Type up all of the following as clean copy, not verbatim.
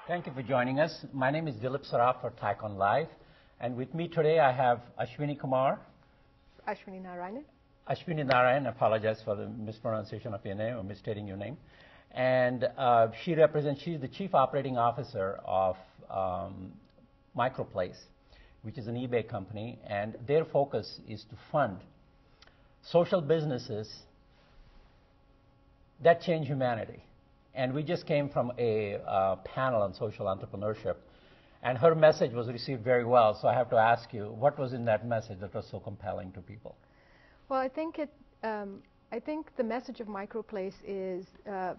Thank you for joining us. My name is Dilip Saraf for TiEcon Live, and with me today I have Ashwini Narayanan. Ashwini Narayanan, apologize for the mispronunciation of your name or misstating your name. And she's the Chief Operating Officer of Microplace, which is an eBay company, and their focus is to fund social businesses that change humanity. And we just came from a panel on social entrepreneurship, and her message was received very well. So I have to ask you, what was in that message that was so compelling to people? Well, I think the message of Microplace is a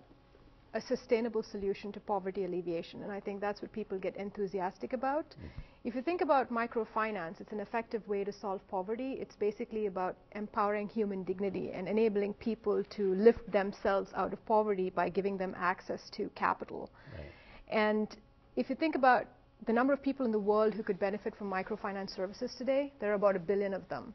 sustainable solution to poverty alleviation, and I think that's what people get enthusiastic about. If you think about microfinance, it's an effective way to solve poverty. It's basically about empowering human dignity and enabling people to lift themselves out of poverty by giving them access to capital. Right. And if you think about the number of people in the world who could benefit from microfinance services today, there are about 1 billion of them.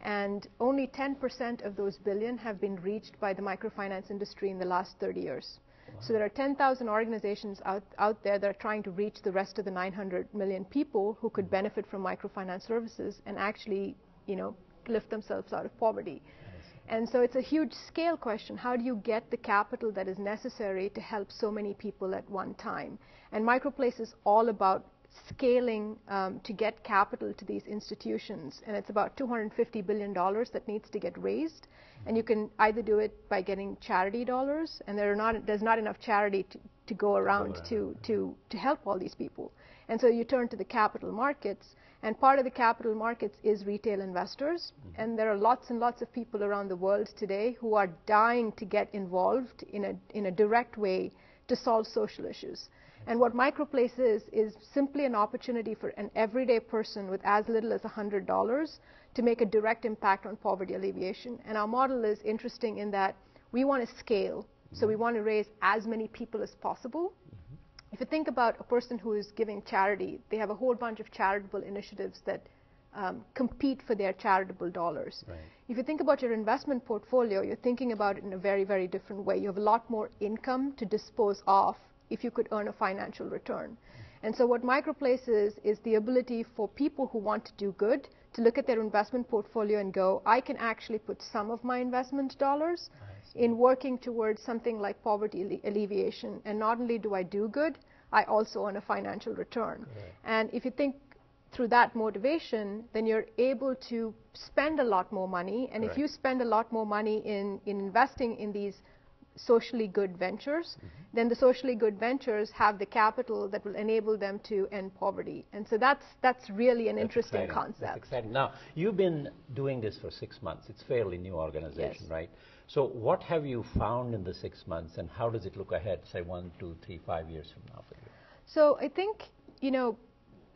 And only 10% of those billion have been reached by the microfinance industry in the last 30 years. Wow. So there are 10,000 organizations out there that are trying to reach the rest of the 900 million people who could benefit from microfinance services and actually, lift themselves out of poverty. And so it's a huge scale question. How do you get the capital that is necessary to help so many people at one time? And Microplace is all about scaling to get capital to these institutions, and it's about $250 billion that needs to get raised, and you can either do it by getting charity dollars, and there's not enough charity to go around to help all these people, and so you turn to the capital markets, and part of the capital markets is retail investors, and there are lots and lots of people around the world today who are dying to get involved in a direct way to solve social issues. And what Microplace is simply an opportunity for an everyday person with as little as $100 to make a direct impact on poverty alleviation. And our model is interesting in that we want to scale, so we want to raise as many people as possible. If you think about a person who is giving charity, they have a whole bunch of charitable initiatives that compete for their charitable dollars. Right. If you think about your investment portfolio, you're thinking about it in a very, very different way. You have a lot more income to dispose of if you could earn a financial return. And so what Microplace is the ability for people who want to do good to look at their investment portfolio and go, I can actually put some of my investment dollars in working towards something like poverty alleviation. And not only do I do good, I also earn a financial return. Correct. And if you think through that motivation, then you're able to spend a lot more money. And Correct. if you spend a lot more money in investing in these socially good ventures, then the socially good ventures have the capital that will enable them to end poverty. And so that's really an interesting concept. That's exciting. Now, you've been doing this for 6 months. It's a fairly new organization, Yes. right? So what have you found in the 6 months, and how does it look ahead, say 1, 2, 3, 5 years from now for you? So I think,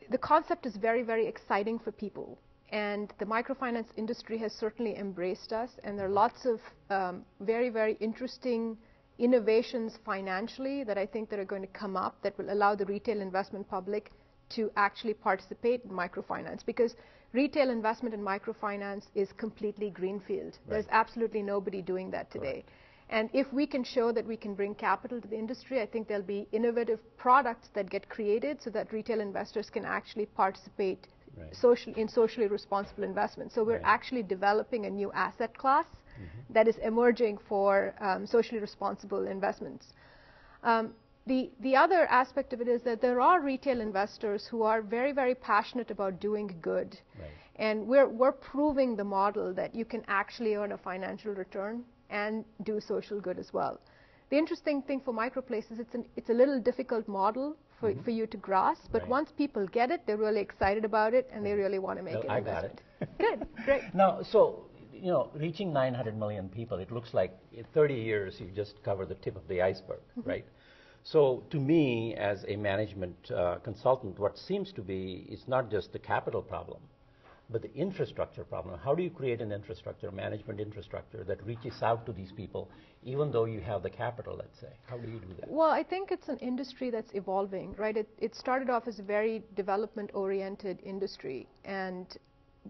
the concept is very, very exciting for people. And the microfinance industry has certainly embraced us, and there are lots of very, very interesting innovations financially that I think that are going to come up that will allow the retail investment public to actually participate in microfinance, because retail investment in microfinance is completely greenfield. Right. There's absolutely nobody doing that today. Correct. And if we can show that we can bring capital to the industry, I think there'll be innovative products that get created so that retail investors can actually participate in socially responsible investment. So we're actually developing a new asset class that is emerging for socially responsible investments. The other aspect of it is that there are retail investors who are very, very passionate about doing good. Right. And we're proving the model that you can actually earn a financial return and do social good as well. The interesting thing for Microplace is it's a little difficult model for you to grasp, but once people get it, they're really excited about it, and they really want to make an investment. I got it. Good, great. Now, so, reaching 900 million people, it looks like in 30 years you just covered the tip of the iceberg, right? So to me, as a management consultant, what seems to be is not just the capital problem, but the infrastructure problem. How do you create an infrastructure, management infrastructure, that reaches out to these people, even though you have the capital, let's say? How do you do that? Well, I think it's an industry that's evolving, right? It started off as a very development-oriented industry, and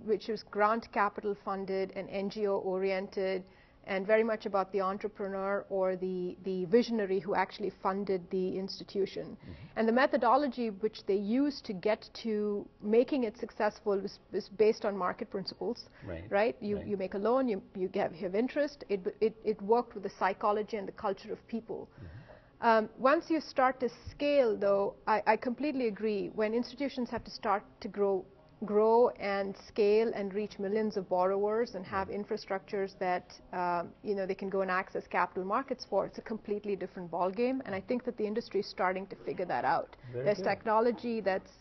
which is grant capital funded and NGO oriented, and very much about the entrepreneur or the visionary who actually funded the institution. And the methodology which they used to get to making it successful was based on market principles, right? You make a loan, you have interest. It worked with the psychology and the culture of people. Once you start to scale, though, I completely agree. When institutions have to start to grow and scale and reach millions of borrowers and have infrastructures that they can go and access capital markets for, it's a completely different ballgame. And I think that the industry is starting to figure that out. There's technology that's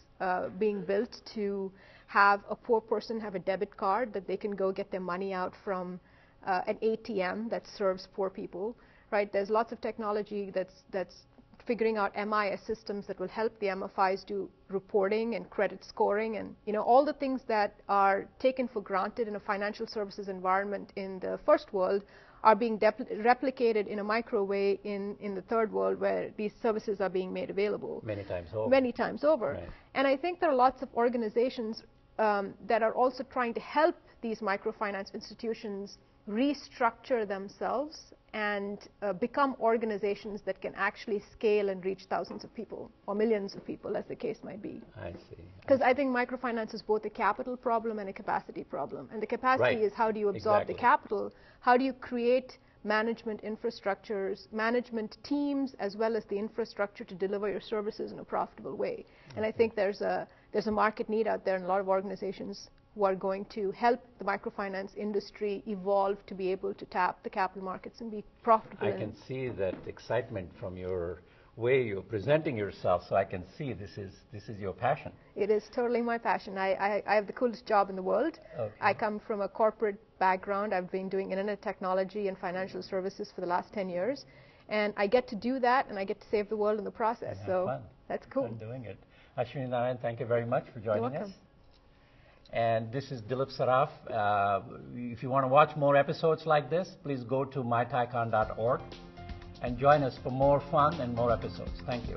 being built to have a poor person have a debit card that they can go get their money out from an ATM that serves poor people. Right? There's lots of technology that's figuring out MIS systems that will help the MFIs do reporting and credit scoring and all the things that are taken for granted in a financial services environment in the first world are being replicated in a micro way in the third world, where these services are being made available many times over. Many times over. Right. And I think there are lots of organizations that are also trying to help these microfinance institutions restructure themselves and become organizations that can actually scale and reach thousands of people or millions of people, as the case might be. I see. Because I think microfinance is both a capital problem and a capacity problem. And the capacity is, how do you absorb the capital? How do you create management infrastructures, management teams, as well as the infrastructure to deliver your services in a profitable way? And I think there's a market need out there, and a lot of organizations who are going to help the microfinance industry evolve to be able to tap the capital markets and be profitable. I can see that excitement from your way you're presenting yourself, so I can see this is your passion. It is totally my passion. I have the coolest job in the world. Okay. I come from a corporate background. I've been doing internet technology and financial services for the last 10 years. And I get to do that, and I get to save the world in the process. So fun. That's cool. Fun doing it. Ashwini Narayanan, thank you very much for joining You're welcome. us. And this is Dilip Saraf. If you want to watch more episodes like this, please go to mytiecon.org and join us for more fun and more episodes. Thank you.